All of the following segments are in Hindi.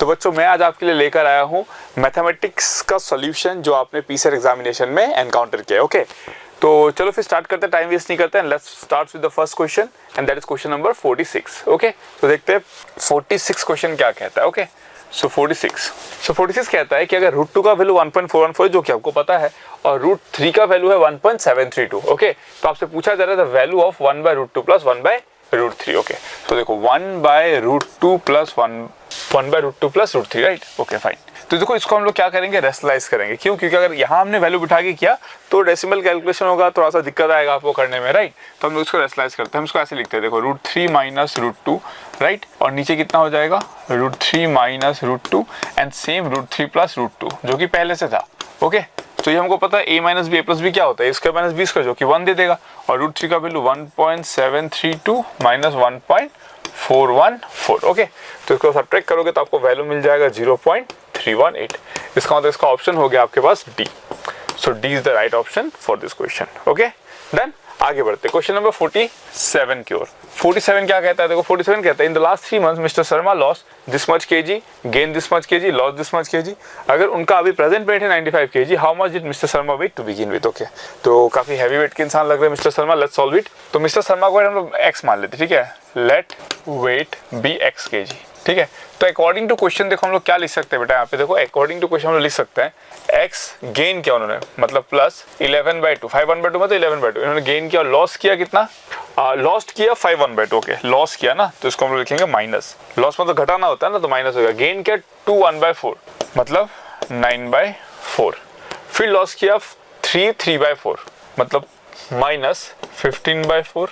बच्चों मैं आज आपके लिए लेकर आया हूँ मैथमेटिक्स का सॉल्यूशन जो आपने पीसीआर एग्जामिनेशन में एनकाउंटर किया। ओके, तो चलो फिर स्टार्ट करते हैं, टाइम वेस्ट नहीं करते हैं। Let's start with the first question and that is question number 46। Okay, तो देखते हैं 46 क्वेश्चन क्या कहता है। ओके, सो 46 कहता है कि अगर √2 का वैल्यू 1.414 जो कि आपको पता है और √3 का वैल्यू है 1.732। ओके, तो आपसे पूछा जा रहा है the value of 1/√2 plus 1/√3। Okay, तो देखो 1/√2 plus 1/√2 plus √3, right. Okay fine, तो देखो इसको हम लोग क्या करेंगे, रेशनलाइज करेंगे। क्यों? क्योंकि अगर यहाँ हमने वैल्यू बिठा के किया तो डेसिमल कैलकुलेशन होगा, थोड़ा सा दिक्कत आएगा आपको करने में, राइट। तो हम लोग इसको रेशनलाइज करते हैं। हम इसको ऐसे लिखते हैं, देखो √3 माइनस √2, राइट, और नीचे कितना हो जाएगा √3 माइनस √2 एंड सेम √3 प्लस √2 जो कि पहले से था। ओके, तो ये हमको पता है a minus B plus B क्या होता है, a² माइनस b² जो कि 1 दे देगा, और √3 का वैल्यू 1.732 माइनस 1.414। ओके, तो इसको सब्ट्रैक्ट करोगे तो आपको वैल्यू मिल जाएगा 0.318। इसका मतलब इसका ऑप्शन हो गया आपके पास D. So D is the right option for this question. Okay, then आगे बढ़ते क्वेश्चन नंबर 47 की ओर। 47 क्या कहता है, देखो 47 कहता है in the last 3 months mister Sharma lost this much kg, gain this much kg, loss this much kg। अगर उनका अभी प्रेजेंट वेट है 95 kg, how much did mister Sharma weight to begin with. Okay, तो काफी हैवी वेट के इंसान लग रहे हैं mister Sharma. Let's solve it. तो मिस्टर शर्मा को हम लोग x मान लेते, ठीक है। Let weight be x kg, ठीक है। तो अकॉर्डिंग टू क्वेश्चन देखो हम लोग क्या लिख सकते हैं बेटा, यहाँ पे देखो अकॉर्डिंग टू क्वेश्चन हम लोग लिख सकते हैं x गेन किया उन्होंने मतलब प्लस 11/2, 5/1/2 मतलब 11/2 इन्होंने गेन किया, और लॉस किया कितना, लॉस्ट किया 5/1/2। ओके, लॉस किया ना, तो इसको हम लोग लिखेंगे माइनस, लॉस मतलब घटाना होता है ना, तो माइनस होगा। गेन किया 2/1/4 मतलब 9/4, फिर लॉस किया 3/4 मतलब माइनस 15/4।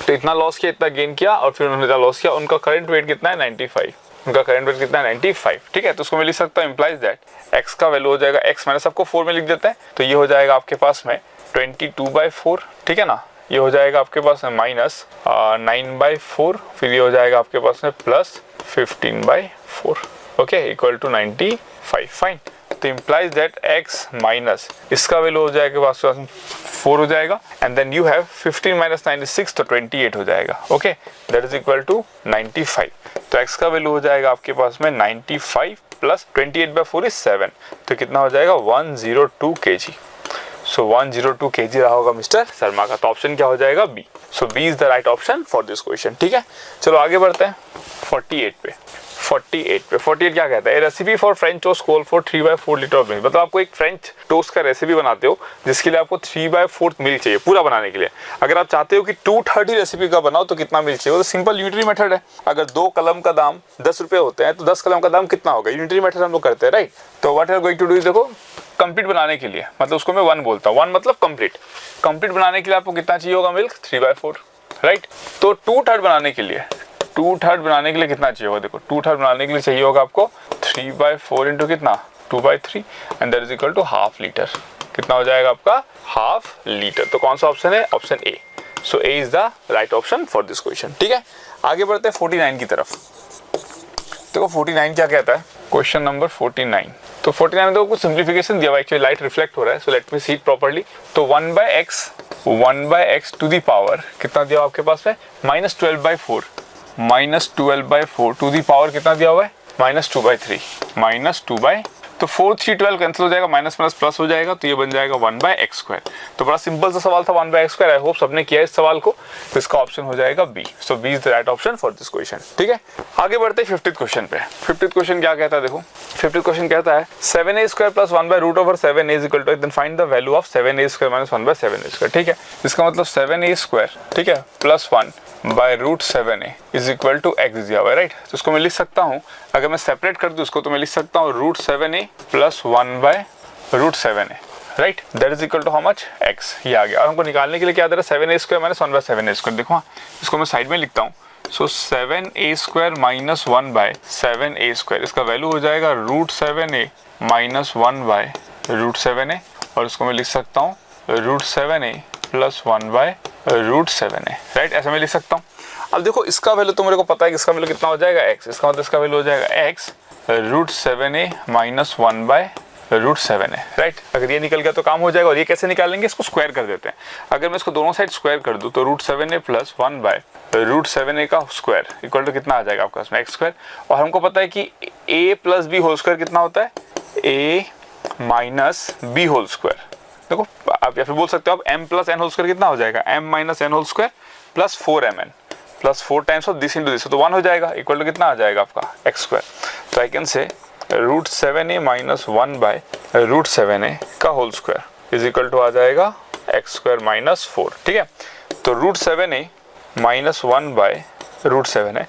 तो इतना लॉस किया, इतना गेन किया, और फिर उन्होंने लॉस किया। उनका करंट वेट कितना है 95, उनका करंट वेट कितना है 95, ठीक है। तो उसको मैं लिख सकता हूँ इम्प्लाइज दैट x का वैल्यू हो जाएगा x माइनस, आपको 4 में लिख देते हैं, तो ये हो जाएगा आपके पास में 22/4, ठीक है ना। ये हो जाएगा आपके पास में माइनस 9/4, फिर ये हो जाएगा आपके पास में plus 15/4। Okay, equal to 95। Fine, तो इम्प्लाइज दैट x माइनस इसका वैल्यू हो जाएगा पास 4 हो जाएगा, and then you have 15 minus 96 तो 28 हो जाएगा। Okay, that is equal to 95। तो x का वैल्यू हो जाएगा आपके पास में 95 प्लस 28/4 इज 7, तो कितना हो जाएगा 102 kg। सो 102 kg रहा होगा मिस्टर शर्मा का। तो ऑप्शन क्या हो जाएगा B. So B is the right option for this question, ठीक है। चलो आगे बढ़ते हैं 48 पे। 48 क्या कहता है, recipe for French toast call for 3/4 litre of milk. मतलब आपको एक फ्रेंच टोस्ट का रेसिपी बनाते हो जिसके लिए आपको 3/4 मिल्क चाहिए पूरा बनाने के लिए। अगर आप चाहते हो कि 2/3 रेसिपी का बनाओ तो कितना मिल्क चाहिए, वो तो सिंपल यूनिटरी मेथड है। अगर 2 कलम का दाम 10 रुपए होते हैं तो 10 कलम का दाम कितना होगा, यूनिटरी मेथड हम लोग करते हैं, राइट। तो what are going to do, देखो कंप्लीट बनाने के लिए मतलब उसको मैं 1 बोलता हूँ, 1 मतलब कंप्लीट बनाने के लिए आपको कितना चाहिए होगा मिल्क 3/4, राइट। तो 2/3 बनाने के लिए कितना चाहिए होगा, देखो 2/3 बनाने के लिए चाहिए होगा आपको 3/4 इंटू कितना 2/3 and that is equal to half litre. कितना हो जाएगा आपका हाफ लीटर। तो कौन सा ऑप्शन है, option A. So A is the right option for this question, ठीक है। आगे बढ़ते हैं 49 की तरफ। देखो 49 क्या कहता है, क्वेश्चन नंबर 49। तो 49 में देखो कुछ सिंप्लीफिकेशन दिया हुआ है, एक्चुअली लाइट रिफ्लेक्ट हो रहा है, so let me see it properly. तो 1/x टू दी पावर कितना दिया हुआ आपके पास है -12/4 टू दी पावर कितना दिया हुआ है -2/3 तो 4 3 12 कैंसिल हो जाएगा, माइनस माइनस प्लस हो जाएगा, तो ये बन जाएगा 1/x²। तो बड़ा सिंपल सा सवाल था 1/x²। आई होप सबने किया इस सवाल को, तो इसका ऑप्शन हो जाएगा B. So B is the right option for this question, ठीक है। आगे बढ़ते हैं 50th क्वेश्चन पे। 50th क्वेश्चन क्या कहता है, देखो 50th क्वेश्चन कहता है 7a² plus 1/√7a is equal to, then find the value of 7a² minus 1/7a², ठीक है। इसका मतलब 7a², ठीक है, plus 1/√7a is equal to x दिया हुआ है, राइट। तो इसको मैं लिख सकता हूँ, अगर मैं सेपरेट कर दूँ उसको तो मैं लिख सकता हूँ √7a plus 1/√7a, right, that is equal to how much x। ये आ गया। और हमको निकालने के लिए क्या दे रहा है 7a² माइनस 1/7a²। देखो इसको मैं साइड में लिखता हूँ। सो 7a² माइनस 1/7a², इसका वैल्यू हो जाएगा √7a माइनस 1/√7a, और इसको मैं लिख सकता हूँ √7a प्लस 1/√7a, राइट, ऐसा मैं लिख सकता हूँ। अब देखो इसका वैल्यू तो मेरे को पता है कि इसका वैल्यू कितना हो जाएगा x, इसका मतलब इसका वैल्यू हो जाएगा x √7a माइनस √7 है, राइट। अगर ये निकल गया तो काम हो जाएगा। और ये कैसे निकालेंगे, इसको स्क्वायर कर देते हैं। अगर मैं इसको दोनों साइड स्क्वायर कर दूं तो √7a प्लस 1/√7a का स्क्वायर इक्वल टू कितना आ जाएगा आपका इसमें x²। और हमको पता है कि a plus b whole square कितना होता है, a minus b whole square. देखो आप या फिर बोल सकते हो आप m plus n whole square कितना हो जाएगा, m minus n whole square plus 4mn plus 4 times of this into this, तो 1 हो जाएगा, इक्वल टू कितना आ जाएगा आपका x²। तो I can say √7a minus 1/√7a का whole square is equal to आ जाएगा x² माइनस 4, ठीक है। तो √7a माइनस 1/√7a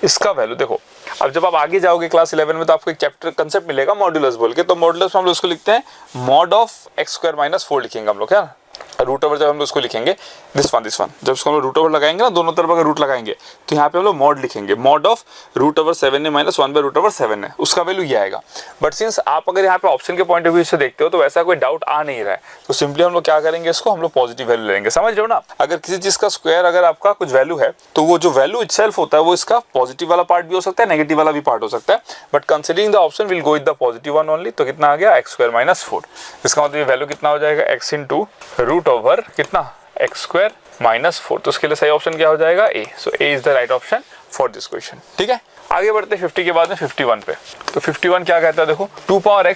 इसका वैल्यू देखो। अब जब आप आगे जाओगे क्लास 11 में तो आपको एक चैप्टर कंसेप्ट मिलेगा मॉड्यूलस बोल के। तो मॉड्यूलस में हम लोग उसको लिखते हैं मॉड ऑफ x² माइनस 4 लिखेंगे हम लोग, क्या रूट ओवर। जब हम लोग उसको लिखेंगे दिस वन जब उसको हम लोग रूट ओवर लगाएंगे ना, दोनों तरफ अगर रूट लगाएंगे तो यहाँ पे हम लोग मॉड लिखेंगे, मॉड ऑफ √7a माइनस 1/√7 है, उसका वैल्यू ये आएगा। बट सिंस आप अगर यहाँ पे ऑप्शन के पॉइंट ऑफ व्यू से देखते हो तो वैसा कोई डाउट आ नहीं रहा है, तो सिंपली हम लोग क्या करेंगे, इसको हम लोग पॉजिटिव वैल्यू लेंगे। समझ रहे हो ना। अगर किसी चीज का स्क्वायर अगर आपका कुछ वैल्यू है तो वो जो वैल्यू इटसेल्फ होता है वो इसका पॉजिटिव वाला पार्ट भी हो सकता है, नेगेटिव वाला भी पार्ट हो सकता है। But considering the option will go with the positive one only. तो कितना आ गया, x² माइनस 4। इसका मतलब वैल्यू कितना हो जाएगा, x इंटू रूट ओवर कितना x² माइनस 4। तो उसके लिए सही ऑप्शन क्या हो जाएगा, A। So A is the right option for this question, ठीक है। आगे बढ़ते 50 के बाद में 51 पे। तो 51 क्या कहता है, देखो 2 power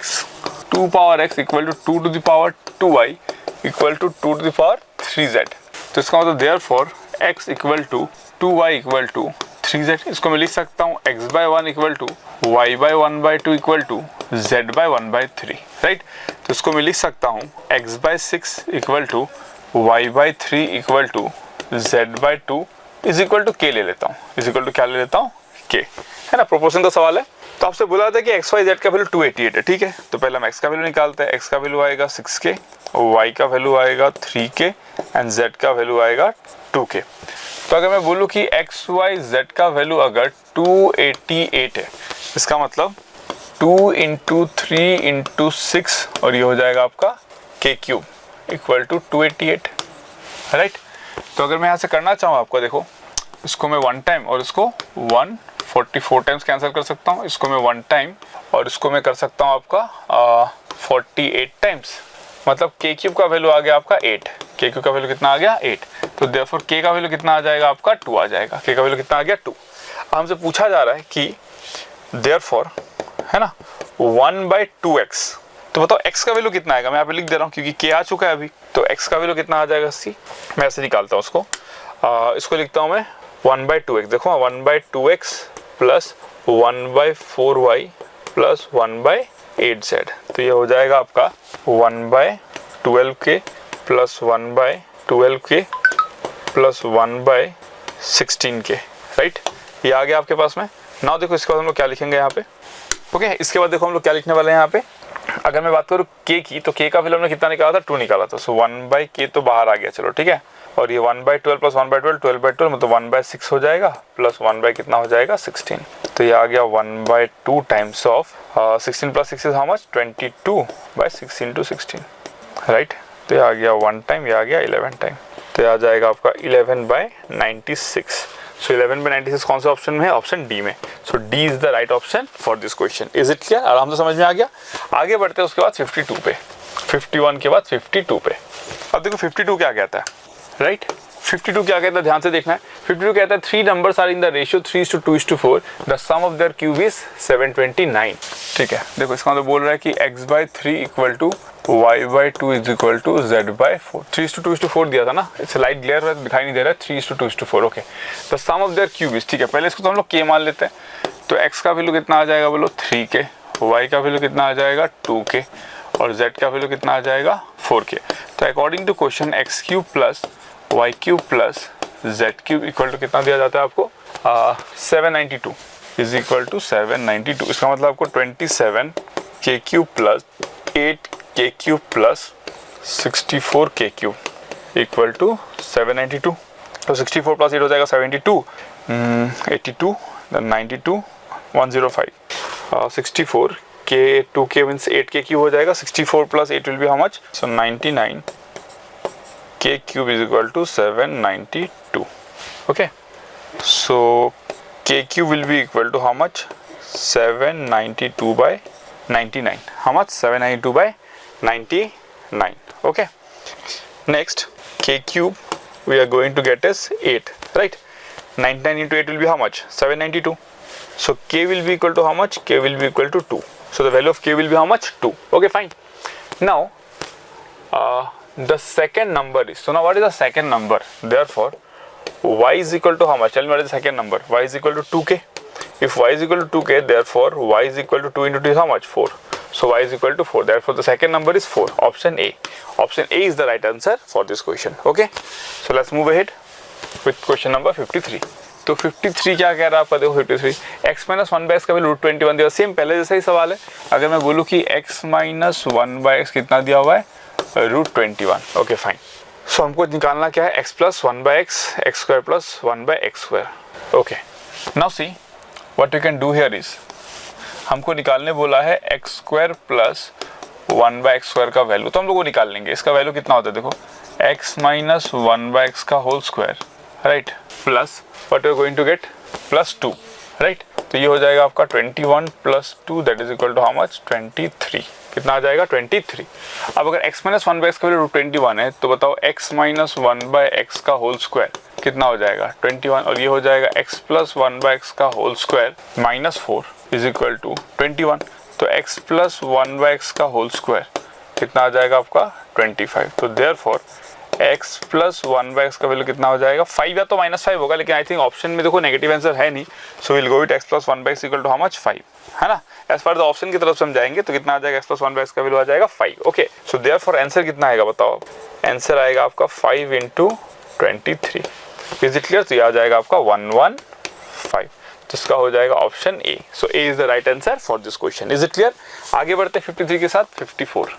x equal to 2 to the power 2y equal to 2 to the power 3z। तो इसका मतलब therefore x equal to 2y equal to 3z। इसको मैं लिख सकता हूँ x/1 equal to y/1/2 equal to z/1/3, right. तो इसको मैं लिख सकता हूँ x/6 equal to y/3 equal to z/2 is equal to k ले लेता हूँ, इज इक्वल टू क्या ले लेता हूँ, k, है ना। प्रोपोर्शन का सवाल है। तो आपसे बोला था कि x y z का वैल्यू 288 है, ठीक है। तो पहले हम x का वैल्यू निकालते हैं। x का वैल्यू आएगा 6k, y का वैल्यू आएगा 3k एंड z का वैल्यू आएगा 2k। तो अगर मैं बोलूँ कि x y z का वैल्यू अगर 288 है, इसका मतलब 2 इंटू 3 इंटू 6 और ये हो जाएगा आपका k³ इक्वल टू 288, राइट। तो अगर मैं यहाँ से करना चाहूँ आपको, देखो इसको मैं 1 टाइम और इसको 144 टाइम्स कैंसिल कर सकता हूँ। इसको मैं 1 टाइम और इसको मैं कर सकता हूँ आपका 48 टाइम्स। मतलब k³ का वैल्यू आ गया आपका 8। k³ का वैल्यू कितना आ गया, 8। तो देयरफॉर k का वैल्यू कितना आ जाएगा आपका, 2 आ जाएगा। k का वैल्यू कितना आ गया, 2। हमसे पूछा जा रहा है कि देयरफॉर, है ना, 1/2x। तो बताओ x का वैल्यू कितना आएगा। मैं यहाँ पे लिख दे रहा हूँ क्योंकि k आ चुका है अभी। तो x का वैल्यू कितना आ जाएगा, c। मैं ऐसे निकालता हूँ उसको। इसको लिखता हूँ मैं 1/2x। देखो 1/2x plus 1/4y plus 1/8z। तो ये हो जाएगा आपका 1/12k plus 1/12k plus 1/16k, right. ये आ गया आपके पास में। नाउ देखो इसके बाद हम लोग क्या लिखेंगे यहाँ पे, ओके। इसके बाद देखो हम लोग क्या लिखने वाले हैं यहाँ पे। अगर मैं बात करूँ k की, तो k का वैल्यू हमने कितना निकाला था, 2 निकाला था। सो 1/k तो बाहर आ गया, चलो ठीक है। और ये 1/12 प्लस 1/12 12/12 मतलब 1/6 हो जाएगा प्लस 1 कितना हो जाएगा, 16। तो ये आ गया 1/2 times of 16 plus 6 is how much, 22/6 into 16, right. तो ये आ गया 1 टाइम, ये आ गया 11 टाइम। तो ये आ जाएगा आपका 11/96। सो 11/96 कौन सा ऑप्शन में है, ऑप्शन डी में। So D is the right option for this question. Is it clear, आराम से समझ में आ गया। आगे बढ़ते हैं उसके बाद 52 पे, 51 के बाद 52 पे। अब देखो 52 क्या कहता है, राइट। 52 क्या कहता है, ध्यान से देखना है। 52 कहता है 3 numbers are in the ratio 3:2:4, the sum of their cube is 729। ठीक है, देखो इसका मतलब बोल रहा है कि x/3 equal to y/2 is equal to z/4। 3:2:4 दिया था ना, इट्स लाइट ग्लेयर दिखाई नहीं दे रहा है। 3:2:4, okay. The sum of their cube is, ठीक है, पहले इसको तो हम लोग k मान लेते हैं। तो x का वैल्यू कितना आ जाएगा बोलो, 3k, y का वैल्यू कितना आ जाएगा, 2k, और z का वैल्यू कितना आ जाएगा, 4k। तो according to question x³ plus y³ plus z³ equal to कितना दिया जाता है आपको, 792 इज इक्वल टू 792। इसका मतलब आपको 27k³ plus 8k³ plus 64k³ equal to 792। तो 64 प्लस 8 हो जाएगा 72, 82, 92, 105, 64 k 2k मीन्स 8k³ हो जाएगा। 64 plus 8 will be how much, so 99 k³ is equal to 792. Okay, so k³ will be equal to how much, 792 by 99. How much? 792 by 99. Okay. Next, k cube we are going to get is 8, right? 99 into 8 will be how much? 792. So k will be equal to how much? K will be equal to 2. So the value of k will be how much? 2. Okay, fine. Now the second number is, so now what is the second number? Therefore y is equal to how much? Tell me what is the second number? Y is equal to 2k. If y is equal to 2k, therefore y is equal to 2 into 2 is how much? 4. So y is equal to 4. Therefore the second number is 4. Option A. Option A is the right answer for this question. Okay. So let's move ahead with question number 53. तो 53 क्या कह रहा है आपका? देखो 53 x माइनस 1/x का वैल्यू √21 दिया, सेम पहले जैसा ही सवाल है. अगर मैं बोलूँ कि x माइनस 1/x कितना दिया हुआ है? √21. Okay fine. सो हमको निकालना क्या है? x plus 1/x, x square plus 1/x square. Okay, now see what you can do here is, हमको निकालने बोला है x square plus 1/x square का वैल्यू, तो हम लोग वो निकाल लेंगे. इसका वैल्यू कितना होता है? देखो x माइनस 1/x का whole square, right, plus what you are going to get? Plus 2, right. तो ये हो जाएगा आपका 21 plus 2 that is equal to how much? 23. कितना आ जाएगा? 23. अब अगर x माइनस 1/x का वैल्यू √21 है तो बताओ x माइनस 1/x का होल स्क्वायर कितना हो जाएगा? 21. और ये हो जाएगा x प्लस 1/x का whole square minus 4 is equal to 21. तो x प्लस 1/x का होल स्क्वायर कितना आ जाएगा आपका? 25. तो देयरफॉर x प्लस 1/x का वैल्यू कितना हो जाएगा? 5 या तो -5 होगा, लेकिन आई थिंक ऑप्शन में देखो नेगेटिव आंसर है नहीं, so will go with x plus 1/x equal to how much? 5, है ना. एज पर द ऑप्शन की तरफ से हम जाएंगे तो कितना आ जाएगा? x प्लस 1/x का वैल्यू आ जाएगा 5. ओके, सो देयरफॉर आंसर कितना आएगा बताओ? आंसर आएगा आपका 5 इंटू 23. Is it clear? तो ये आ जाएगा आपका 115. तो इसका हो जाएगा option A. So A is the right answer for this question. Is it clear? आगे बढ़ते 53 के साथ 54.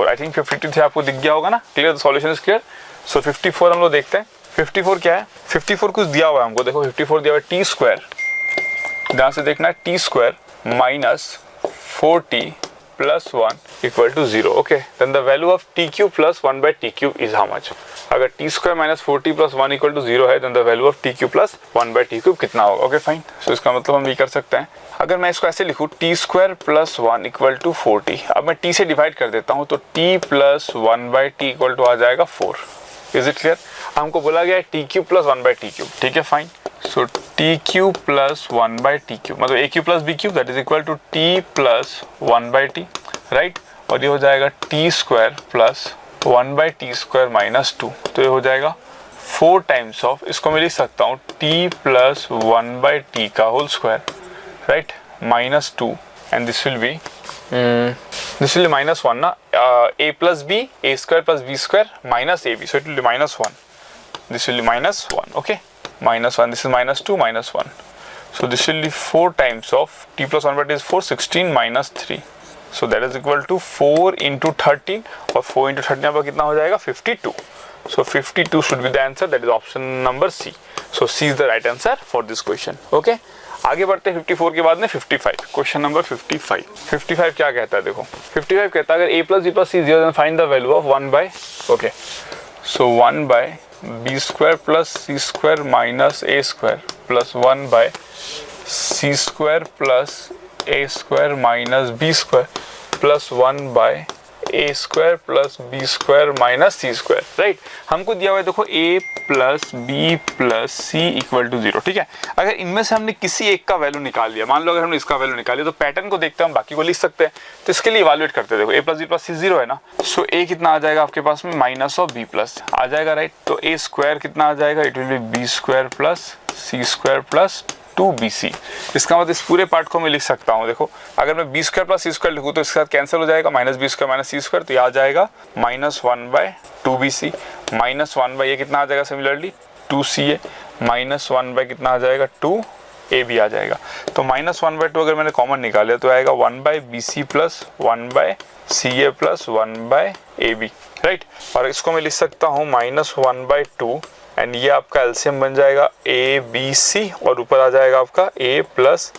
आई थिंक 53 आपको दिख गया होगा ना? Clear, the solution is clear. So 54 हम लोग देखते हैं. 54 क्या है? 54 कुछ दिया हुआ है हमको. देखो 54 दिया हुआ है टी स्क्वायर, ध्यान से देखना है, T square minus 4t plus 1 equal to 0. Okay, then the value of T cube plus 1/t³ is how much? अगर T square minus 4t plus 1 equal to 0 है, then the value of T cube plus 1/t³ कितना होगा? Okay fine. सो इसका मतलब हम ये कर सकते हैं, अगर मैं इसको ऐसे लिखूँ T square plus 1 equal to 4t, अब मैं t से डिवाइड कर देता हूँ तो t plus 1/t equal to आ जाएगा 4. Is it clear? हमको बोला गया है टी क्यूब प्लस 1/t³. ठीक है fine. So T cube plus 1/t³ मतलब a cube plus b cube that is equal to t plus 1/t, right. और ये हो जाएगा t square plus 1/t² minus 2. तो ये हो जाएगा 4 टाइम्स ऑफ, इसको मैं लिख सकता हूँ t प्लस 1/t का whole square, right, minus 2. And this will be -1 ना, a plus b, a square plus b square minus ab, so it will be -1. This will be -1. Okay, -1. This is -2 -1. So this will be 4 times of t plus 1/t is 4, 16 minus 3. So that is equal to 4 into 13, और 4 into 13 आपका कितना हो जाएगा? 52. So 52 should be the answer. That is option number C. So C is the right answer for this question. Okay. आगे बढ़ते हैं 54 के बाद में 55. Question number 55. 55 क्या कहता है? देखो 55 कहता है अगर a plus b plus c 0 then find the value of 1 by, okay, so 1 by b square plus c square minus a square plus 1 by c square plus a square minus b square plus 1 by a square plus b square minus c square, right. हमको दिया हुआ है देखो a plus b plus c equal to 0. ठीक है, अगर इनमें से हमने किसी एक का वैल्यू निकाल लिया, मान लो अगर हमने इसका वैल्यू निकाल लिया, तो पैटर्न को देखते हैं, हम बाकी को लिख सकते हैं. तो इसके लिए इवैल्यूएट करते हैं. देखो a plus b plus c 0 है ना, सो a कितना आ जाएगा आपके पास में? माइनस ऑफ b प्लस आ जाएगा, राइट. तो a स्क्वायर कितना आ जाएगा? It will be b square plus c square plus 2bc. इसका मतलब इस पूरे पार्ट को मैं लिख सकता हूँ. देखो अगर मैं b square plus c square लिखूँ तो इसके साथ कैंसिल हो जाएगा, minus b square minus c square, तो ये आ जाएगा -1/2bc माइनस 1 बाई ये कितना आ जाएगा? सिमिलरली 2ca माइनस 1 बाई कितना आ जाएगा? 2ab आ जाएगा. तो -1/2 अगर मैंने कॉमन निकाला तो आएगा 1/bc plus 1/ca plus 1/ab, right. और इसको मैं लिख सकता हूँ -1/2 एंड ये आपका एलसीएम बन जाएगा ए बी सी, और ऊपर आ जाएगा आपका a plus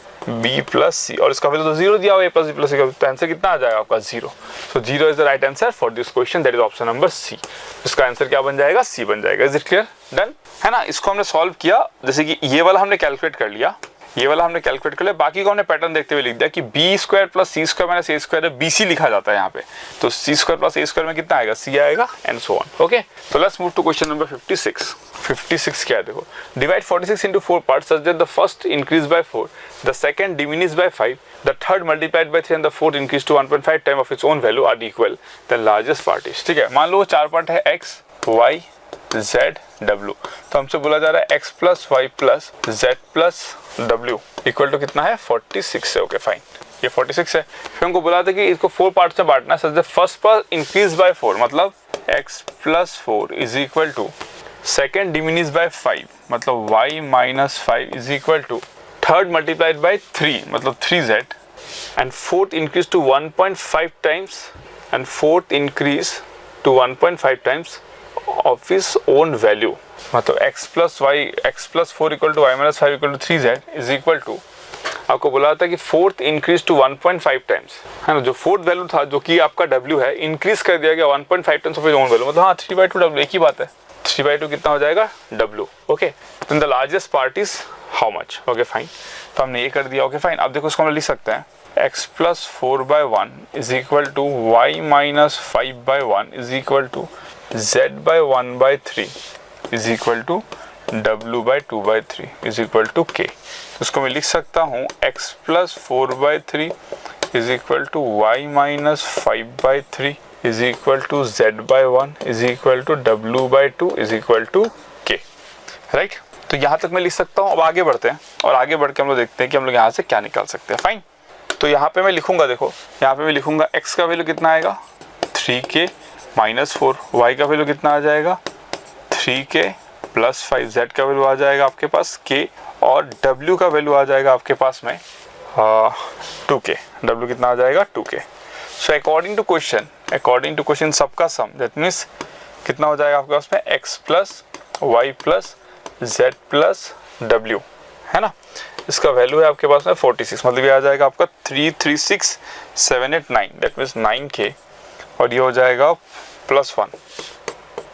b plus C, और इसका वैल्यू तो 0 दिया हुआ है, a plus b plus C का, तो आंसर कितना आ जाएगा आपका? 0. So 0 is the right answer for this question. That is option number C. इसका आंसर क्या बन जाएगा? सी बन जाएगा. Is it clear? डन है ना. इसको हमने सॉल्व किया, जैसे कि ये वाला हमने कैलकुलेट कर लिया, ये वाला हमने कैलकुलेट कर लिया, बाकी को हमने पैटर्न देखते हुए लिख दिया कि B square plus C square minus A square है, BC लिखा जाता है यहाँ पे, तो C square plus A square में कितना आएगा, C आएगा एंड सो ऑन। ओके, तो let's move to question number 56। 56 क्या है देखो, divide 46 into 4 parts such that the first increase by 4, the second diminish by 5, the third multiplied by 3 and the fourth increase to 1.5 time of its own value are equal, the largest part is। ठीक है, मान लो 4 पार्ट है x, y, z, w, तो हमसे बोला जा रहा है x plus y plus z plus w equal to कितना है, 46 है। ओके फाइन, ये 46 है। फिर हमको बोला था कि इसको 4 पार्ट्स में बांटना है, such that first part increase by 4 मतलब x plus 4 is equal to second diminish by 5 मतलब y minus 5 is equal to third multiplied by 3 मतलब 3z and fourth increase to 1.5 times and fourth increase to 1.5 times of his own value मतलब x plus 4 equal to y minus 5 equal to 3z is equal to, आपको बोला था कि फोर्थ इंक्रीज टू 1.5 टाइम्स, है ना, जो फोर्थ वैल्यू था जो कि आपका w है इंक्रीज कर दिया गया 1.5 times of his own value, मतलब हाँ 3/2 w, एक ही बात है, 3/2 कितना हो जाएगा w। Okay, then the largest part is how much. Okay fine, तो हमने ये कर दिया। ओके फाइन, अब देखो इसको हम लिख सकते हैं x plus 4/1 is equal to y minus 5/1 is equal to z by 1/3 is equal to w by 2/3 is equal to k। तो इसको मैं लिख सकता हूँ x plus 4/3 is equal to y minus 5/3 is equal to z by 1 is equal to w by 2 is equal to k। Right, तो यहाँ तक मैं लिख सकता हूँ। अब आगे बढ़ते हैं और आगे बढ़ के हम लोग देखते हैं कि हम लोग यहाँ से क्या निकाल सकते हैं। फाइन, तो यहाँ पे मैं लिखूंगा, देखो यहाँ पे मैं लिखूंगा x का वैल्यू कितना आएगा 3k माइनस 4, y का वैल्यू कितना आ जाएगा 3k प्लस 5, z का वैल्यू आ जाएगा आपके पास k और w का वैल्यू आ जाएगा आपके पास में 2k, w कितना आ जाएगा 2k। So according to question सबका सम दैट मीन्स कितना हो जाएगा आपके पास में x plus y plus z plus w, है ना, इसका वैल्यू है आपके पास में 46 मतलब ये आ जाएगा आपका 336789 दैट मीन्स 9k और ये हो जाएगा प्लस 1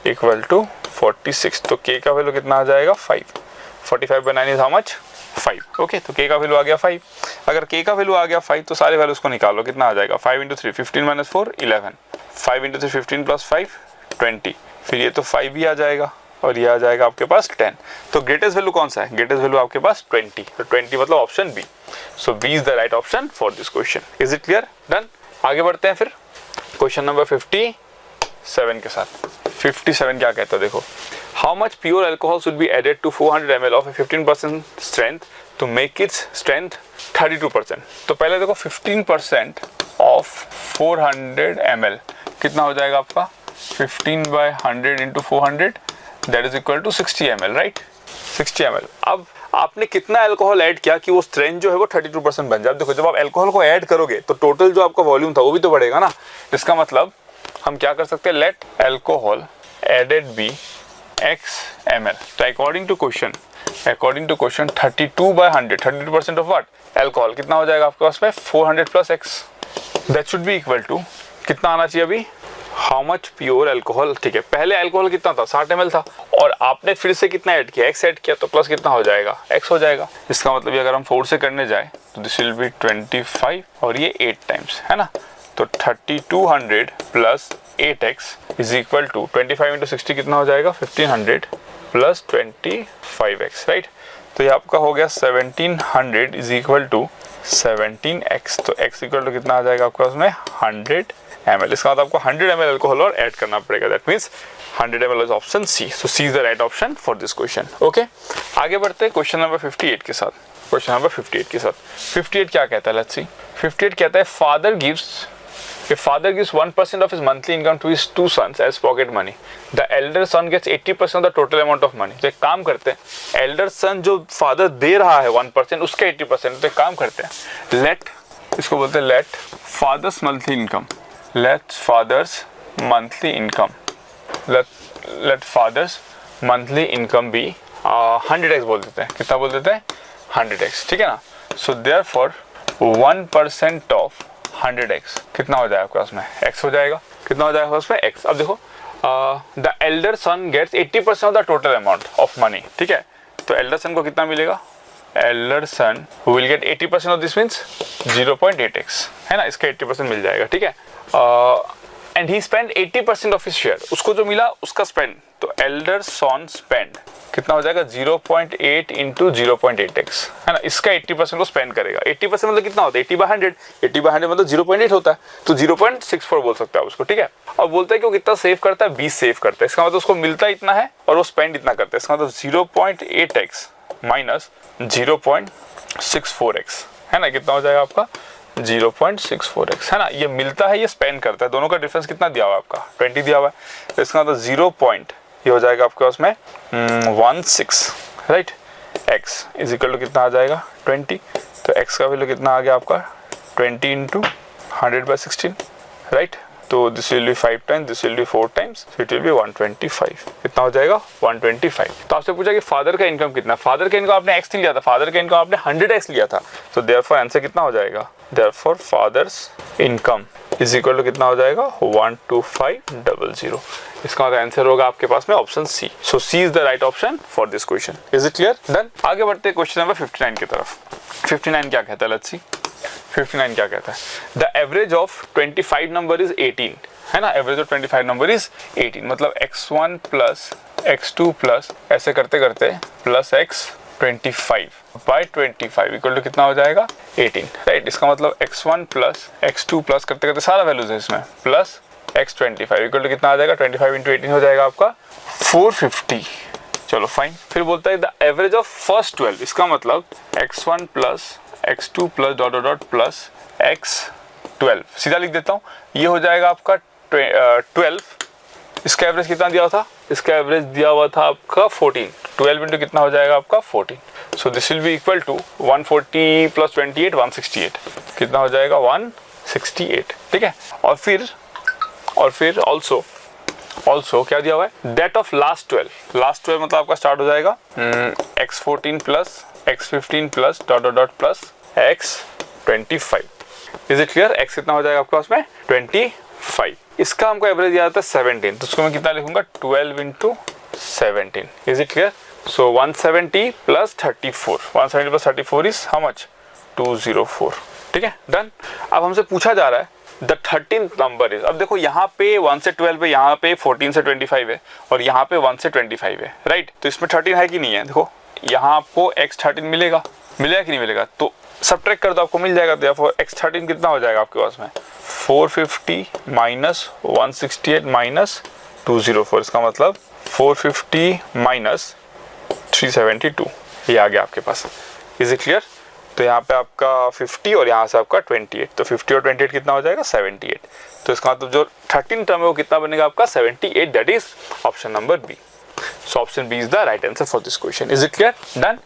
इक्वल टू 46, तो k का वैल्यू कितना आ जाएगा 5, 45/9 इज हाउ मच 5। ओके, तो k का वैल्यू आ गया 5। अगर k का वैल्यू आ गया 5 तो सारे वैल्यूज को निकालो, कितना आ जाएगा 5 इंटू 3 15 माइनस 4 11, 5 इंटू 3 15 प्लस 5 20, फिर ये तो 5 ही आ जाएगा और ये आ जाएगा आपके पास 10। तो ग्रेटेस्ट वैल्यू कौन सा है, ग्रेटेस्ट वैल्यू आपके पास 20, तो 20 मतलब option B. So B is the right option for this question. Is it clear? Done. आगे बढ़ते हैं फिर क्वेश्चन नंबर 57 के साथ। 57 क्या कहता है देखो, how much pure alcohol should be added to 400 ml of 15% strength to make its strength 32%। तो पहले देखो 15% ऑफ 400 ml कितना हो जाएगा आपका 15/100 into 400 that is equal to 60 ml, right, 60 ml। अब आपने कितना अल्कोहल ऐड किया कि वो स्ट्रेंथ जो है वो 32% बन जाए। देखो जब आप अल्कोहल को ऐड करोगे तो टोटल जो आपका वॉल्यूम था वो भी तो बढ़ेगा ना। इसका मतलब हम क्या कर सकते हैं, let alcohol added be x ml। तो according to question 32/100 32% of what alcohol कितना हो जाएगा आपके पास में 400 plus x that should be equal to कितना आना चाहिए अभी, हाउ मच प्योर अल्कोहल। ठीक है, पहले अल्कोहल कितना था 60 ml था और आपने फिर से कितना ऐड किया x ऐड किया तो प्लस कितना हो जाएगा x हो जाएगा। इसका मतलब अगर हम 4 से करने जाए तो दिस विल बी 25 और ये 8 टाइम्स, है ना, तो 3200 plus 8x is equal to 25 into 60 कितना हो जाएगा 1500 प्लस 25x, राइट। तो ये आपका हो गया 1700 इज इक्वल टू 17x। तो x इक्वल टू कितना आ जाएगा आपका उसमें 100 ml। इसका मतलब आपको 100 ml अल्कोहल और ऐड करना पड़ेगा, that means 100 ml is option C. So C is the right option for this question. Okay, आगे बढ़ते हैं क्वेश्चन नंबर 58 के साथ। क्वेश्चन नंबर 58 के साथ 58 क्या कहता है, लेट्स सी। 58 कहता है father gives 1% of his monthly income to his 2 sons as pocket money. The elder son gets 80% of the total amount of money. तो एक काम करते हैं, elder son जो फादर दे रहा है 1% उसका 80%, तो एक काम करते हैं, let इसको बोलते हैं let fathers monthly income, let fathers monthly income be 100x बोल देते हैं। कितना बोल देते हैं 100x, ठीक है ना। So therefore 1% of 100x कितना हो जाएगा आपके पास में x हो जाएगा, कितना हो जाएगा उसमें x। अब देखो the elder son gets 80% of the total amount of money, ठीक है, तो एल्डर सन को कितना मिलेगा elder son will get 80% of this means 0.8x, है ना, इसका 80% मिल जाएगा, ठीक है। And he spend 80% of his share, उसको जो मिला उसका स्पेंड, तो एल्डर सन स्पेंड कितना हो जाएगा 0.8 इंटू 0.8x, है ना, इसका 80% वो स्पेंड करेगा। 80% मतलब कितना होता है 80/100, 80/100 मतलब 0.8 होता है, तो 0.64 बोल सकते हैं आप उसको, ठीक है। और बोलता है कि वो कितना सेव करता है 20 सेव करता है, इसका मतलब उसको मिलता इतना है और वो स्पेंड इतना करता है, इसका मतलब 0.8x माइनस 0.64x, है ना, कितना हो जाएगा आपका 0.64x, है ना। ये मिलता है, ये स्पेंड करता है, दोनों का डिफरेंस कितना दिया हुआ है आपका 20 दिया हुआ है, तो इसका मतलब 0. ये हो जाएगा आपके पास में 16, right. x is equal to कितना आ जाएगा 20, तो x का वैल्यू कितना आ गया आपका 20 इंटू 100/16, राइट। तो this will B 5 times, this will B 4 times, it will be 125, कितना हो जाएगा 125। तो आपसे पूछा कि फादर का इनकम कितना, फादर का इनकम आपने x नहीं लिया था, फादर का इनकम आपने 100x लिया था, तो देयरफॉर आंसर कितना हो जाएगा, therefore father's income is equal to कितना हो जाएगा 12500, इसका आंसर होगा आपके पास में option C. So C is the right option for this question. Is it clear? Done. आगे बढ़ते हैं क्वेश्चन नंबर 59 की तरफ। 59 क्या कहता है, लेट्स सी 59 क्या कहता है। The average of 25 number is 18, है ना, एवरेज ऑफ 25 नंबर इज 18, मतलब x1 प्लस x2 प्लस ऐसे करते करते plus x25 by 25 equal to कितना हो जाएगा 18, राइट। इसका मतलब x1 प्लस x2 प्लस करते करते सारा वैल्यूज है इसमें प्लस x25 इक्वल टू कितना आ जाएगा 25 इंटू 18 हो जाएगा आपका 450। चलो फाइन। फिर बोलता है द एवरेज ऑफ फर्स्ट 12, इसका मतलब x1 plus x2 plus dot dot dot plus x12, सीधा लिख देता हूँ, ये हो जाएगा आपका 12। इसका एवरेज कितना दिया हुआ था, इसका एवरेज दिया हुआ था आपका 14, 12 इंटू कितना हो जाएगा आपका 14, so this will be equal to 140 plus 28 168, कितना हो जाएगा 168, ठीक है। और फिर ऑल्सो क्या दिया हुआ है, डेट ऑफ लास्ट 12 मतलब आपका स्टार्ट हो जाएगा x14 plus x15 plus dot dot dot plus x25। Is it clear? x कितना हो जाएगा आपके पास में 25, इसका हमको एवरेज याद आता है 17, तो उसको मैं कितना लिखूंगा 12 into 17। Is it clear? So 170 plus 34, 170 plus 34 is how much 204, ठीक है, डन। अब हमसे पूछा जा रहा है द 13th नंबर इज, अब देखो यहाँ पे 1 से 12 है, यहाँ पे 14 से 25 है और यहाँ पे 1 से 25 है, राइट। तो इसमें 13 है कि नहीं है, देखो यहाँ आपको x13 मिलेगा कि नहीं मिलेगा, तो सब्ट्रैक्ट कर दो आपको मिल जाएगा। तो x13 कितना हो जाएगा आपके पास में 450 माइनस 168 माइनस 204, इसका मतलब 450 माइनस 372, ये आ गया आपके पास। Is it clear? तो यहाँ पे आपका 50 और यहाँ से आपका 28, तो 50 और 28 कितना हो जाएगा 78, तो इसका मतलब जो 13 टर्म है वो कितना बनेगा आपका 78, that is option number B. So option B is the right answer for this question. Is it clear? Done.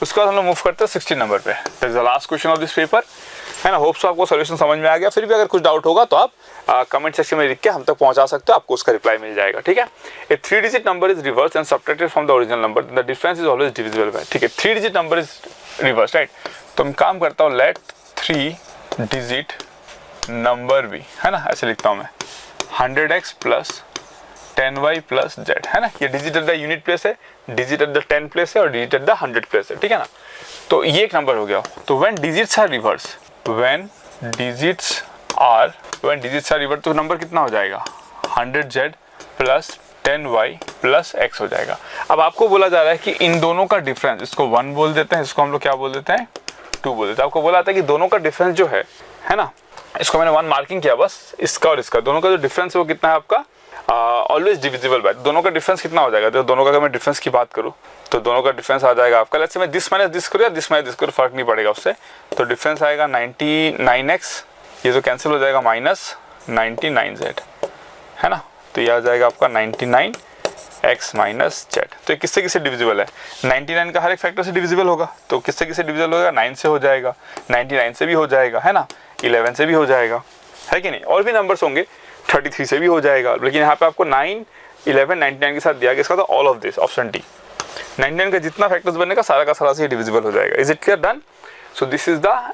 उसके बाद हम लोग मूव करते हैं 16 नंबर पे, that is the last question of this paper, है ना। होप्स आपको सॉल्यूशन समझ में आ गया। फिर भी अगर कुछ डाउट होगा तो आप कमेंट सेक्शन में लिख के हम तक पहुंचा सकते हो, आपको उसका रिप्लाई मिल जाएगा, ठीक है। ए 3 digit number is reverse and subtracted from the original number, the difference is always divisible by, ठीक है। 3 digit number is reverse, right. तो मैं काम करता हूँ लेट 3 डिजिट नंबर भी, है ना, ऐसे लिखता हूँ मैं 100x plus 10y plus z, है ना। ये digit at the unit place है, डिजिट एट द 10 प्लेस है और डिजिट एट द 100 प्लेस है, ठीक है ना। तो ये एक नंबर हो गया। तो when digits are reverse, when digits are reverse, तो नंबर कितना हो जाएगा 100z plus 10y plus x हो जाएगा। अब आपको बोला जा रहा है कि इन दोनों का डिफरेंस, इसको 1 बोल देते हैं, इसको हम लोग क्या बोल देते हैं 2 बोल देते हैं। आपको बोला था कि दोनों का डिफरेंस जो है ना, इसको मैंने 1 मार्किंग किया बस, इसका और इसका दोनों का जो डिफरेंस है वो कितना है आपका ऑलवेज डिविजिबल बाय। दोनों का डिफरेंस कितना हो जाएगा, तो दोनों का अगर मैं डिफरेंस की बात करूँ तो दोनों का डिफरेंस आ जाएगा आपका, लेट्स से मैं दिस माइनस दिस करूँ या दिस माइनस दिस करूँ, फर्क नहीं पड़ेगा उससे। तो डिफरेंस आएगा 99x, ये जो कैंसिल हो जाएगा माइनस 99z, है ना। तो ये आ जाएगा आपका 99x माइनस z। तो ये किससे किससे डिविजिबल है, 99 का हर एक फैक्टर से डिविजिबल होगा, तो किससे किससे डिविजिबल होगा 9 से हो जाएगा, 99 से भी हो जाएगा, है ना, 11 से भी हो जाएगा, है कि नहीं। और भी नंबर्स होंगे 33 से भी हो जाएगा, लेकिन यहाँ पे आपको 9, 11, 99 के साथ दिया गया, इसका तो all of this, option D. 99 का जितना फैक्टर्स बनेगा सारा का सारा से डिविजिबल हो जाएगा। Is it clear? Done. So this is the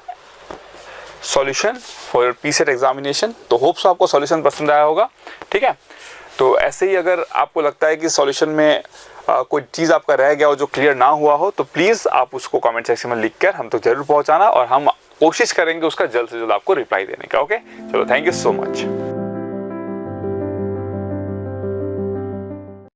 solution for your PCET examination. तो होप्स आपको सॉल्यूशन पसंद आया होगा, ठीक है। तो ऐसे ही अगर आपको लगता है कि सॉल्यूशन में कोई चीज़ आपका रह गया हो जो क्लियर ना हुआ हो तो प्लीज़ आप उसको कमेंट सेक्शन में लिख कर हम तक जरूर पहुंचाना और हम कोशिश करेंगे उसका जल्द से जल्द आपको रिप्लाई देने का। ओके, चलो, थैंक यू सो मच।